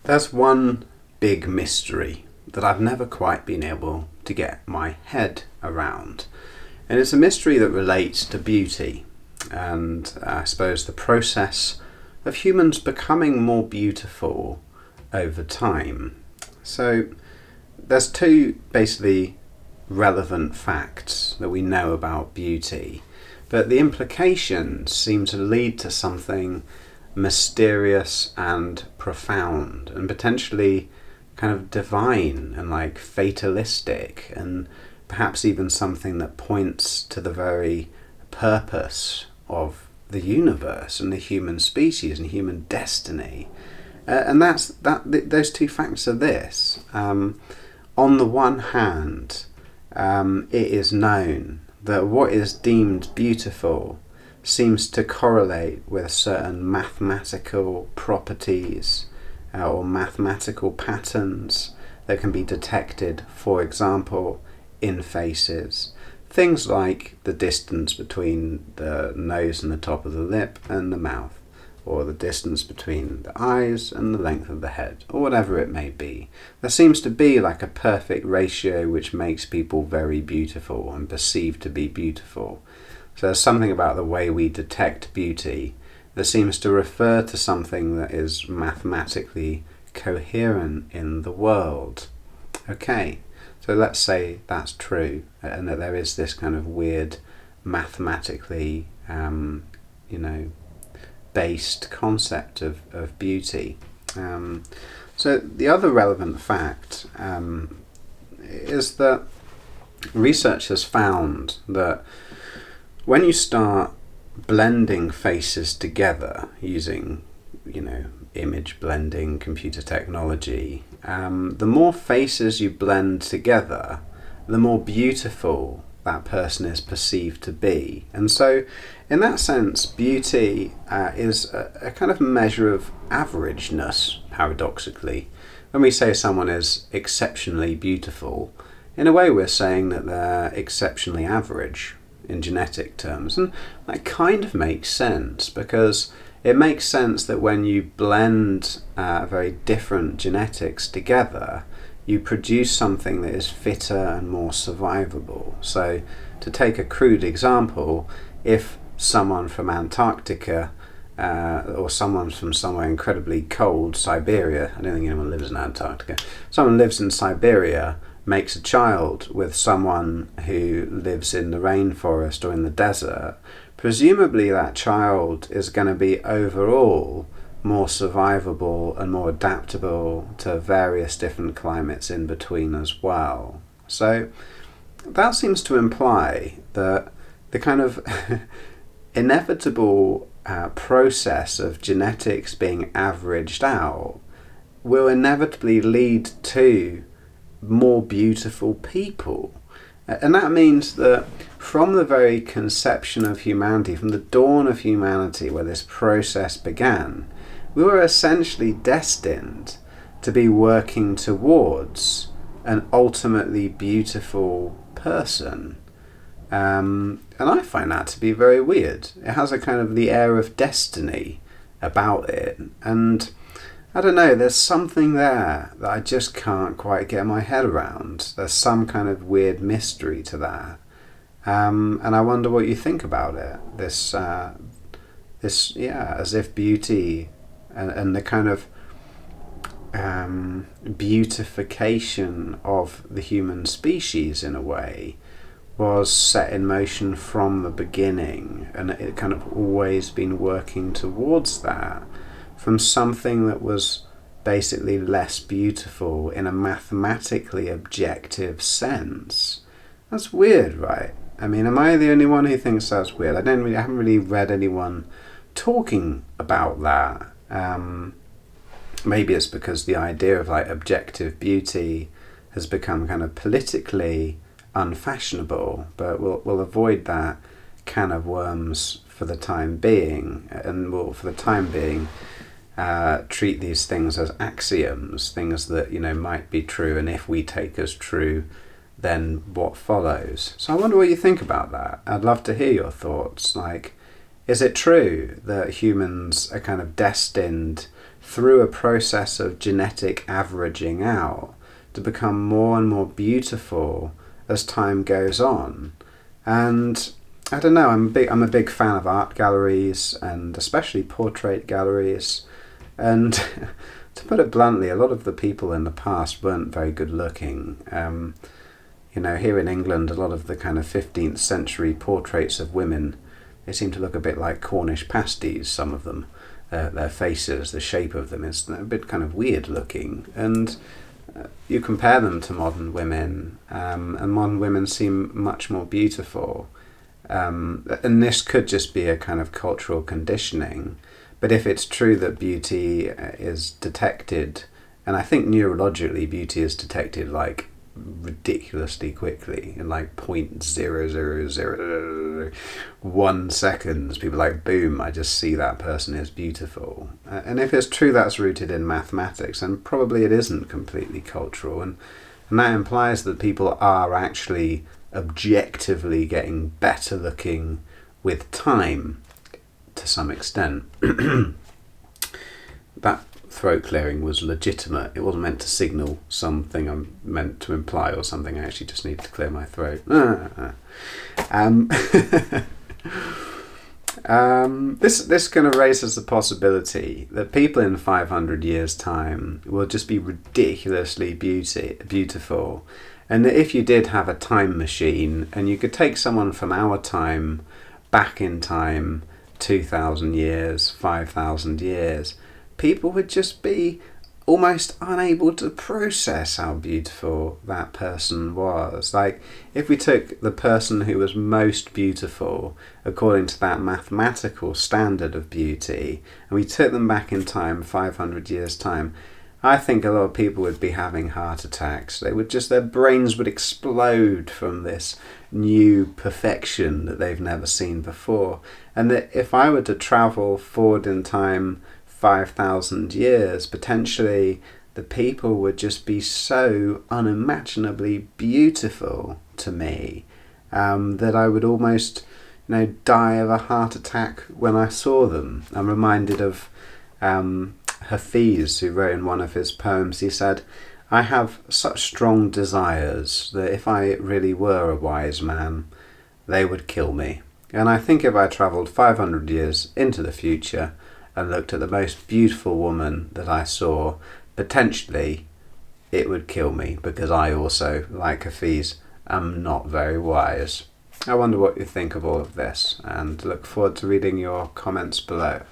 There's one big mystery that I've never quite been able to get my head around. And it's a mystery that relates to beauty and I suppose the process of humans becoming more beautiful over time. So there's two basically relevant facts that we know about beauty, but the implications seem to lead to something mysterious and profound and potentially kind of divine and like fatalistic, and perhaps even something that points to the very purpose of the universe and the human species and human destiny. And those two facts are this. On the one hand, it is known that what is deemed beautiful seems to correlate with certain mathematical properties or mathematical patterns that can be detected, for example, in faces. Things like the distance between the nose and the top of the lip and the mouth, or the distance between the eyes and the length of the head, or whatever it may be. There seems to be like a perfect ratio which makes people very beautiful and perceived to be beautiful. So there's something about the way we detect beauty that seems to refer to something that is mathematically coherent in the world. Okay, so let's say that's true, and that there is this kind of weird mathematically, based concept of beauty. So the other relevant fact is that research has found that when you start blending faces together using, image blending, computer technology, the more faces you blend together, the more beautiful that person is perceived to be. And so in that sense, beauty is a kind of measure of averageness, paradoxically. When we say someone is exceptionally beautiful, in a way we're saying that they're exceptionally average in genetic terms. And that kind of makes sense, because it makes sense that when you blend very different genetics together, you produce something that is fitter and more survivable. So to take a crude example, if someone from Antarctica or someone from somewhere incredibly cold, Siberia, I don't think anyone lives in Antarctica, someone lives in Siberia, makes a child with someone who lives in the rainforest or in the desert, presumably that child is going to be overall more survivable and more adaptable to various different climates in between as well. So that seems to imply that the kind of inevitable process of genetics being averaged out will inevitably lead to more beautiful people. And that means that from the very conception of humanity, from the dawn of humanity where this process began, we were essentially destined to be working towards an ultimately beautiful person. And I find that to be very weird. It has a kind of the air of destiny about it. And I don't know, there's something there that I just can't quite get my head around. There's some kind of weird mystery to that. And I wonder what you think about it. This as if beauty and the kind of beautification of the human species in a way was set in motion from the beginning, and it kind of always been working towards that, from something that was basically less beautiful in a mathematically objective sense. That's weird, right? I mean, am I the only one who thinks that's weird? I haven't really read anyone talking about that. Maybe it's because the idea of like objective beauty has become kind of politically unfashionable, but we'll avoid that can of worms for the time being, and we'll for the time being treat these things as axioms, things that might be true, and if we take as true, then what follows. So I wonder what you think about that. I'd love to hear your thoughts. Like, is it true that humans are kind of destined through a process of genetic averaging out, to become more and more beautiful as time goes on. And I don't know, I'm a big fan of art galleries, and especially portrait galleries. And to put it bluntly, a lot of the people in the past weren't very good looking. Here in England, a lot of the kind of 15th century portraits of women, they seem to look a bit like Cornish pasties, some of them. Their faces, the shape of them is a bit kind of weird looking. And you compare them to modern women, and modern women seem much more beautiful. And this could just be a kind of cultural conditioning. But if it's true that beauty is detected, and I think neurologically beauty is detected like ridiculously quickly, in like 0.0001 seconds, people are like, boom, I just see that person is beautiful. And if it's true that's rooted in mathematics, and probably it isn't completely cultural, and that implies that people are actually objectively getting better looking with time to some extent. That throat clearing was legitimate. It wasn't meant to signal something I'm meant to imply or something. I actually just needed to clear my throat. This kind of raises the possibility that people in 500 years' time will just be ridiculously beautiful. And that if you did have a time machine and you could take someone from our time back in time, 2,000 years, 5,000 years, people would just be almost unable to process how beautiful that person was. Like, if we took the person who was most beautiful according to that mathematical standard of beauty, and we took them back in time, 500 years' time, I think a lot of people would be having heart attacks. Their brains would explode from this new perfection that they've never seen before. And that if I were to travel forward in time 5,000 years, potentially the people would just be so unimaginably beautiful to me, that I would almost, die of a heart attack when I saw them. I'm reminded of Hafiz, who wrote in one of his poems, he said, "I have such strong desires that if I really were a wise man, they would kill me." And I think if I travelled 500 years into the future and looked at the most beautiful woman that I saw, potentially it would kill me, because I also, like Hafiz, am not very wise. I wonder what you think of all of this, and look forward to reading your comments below.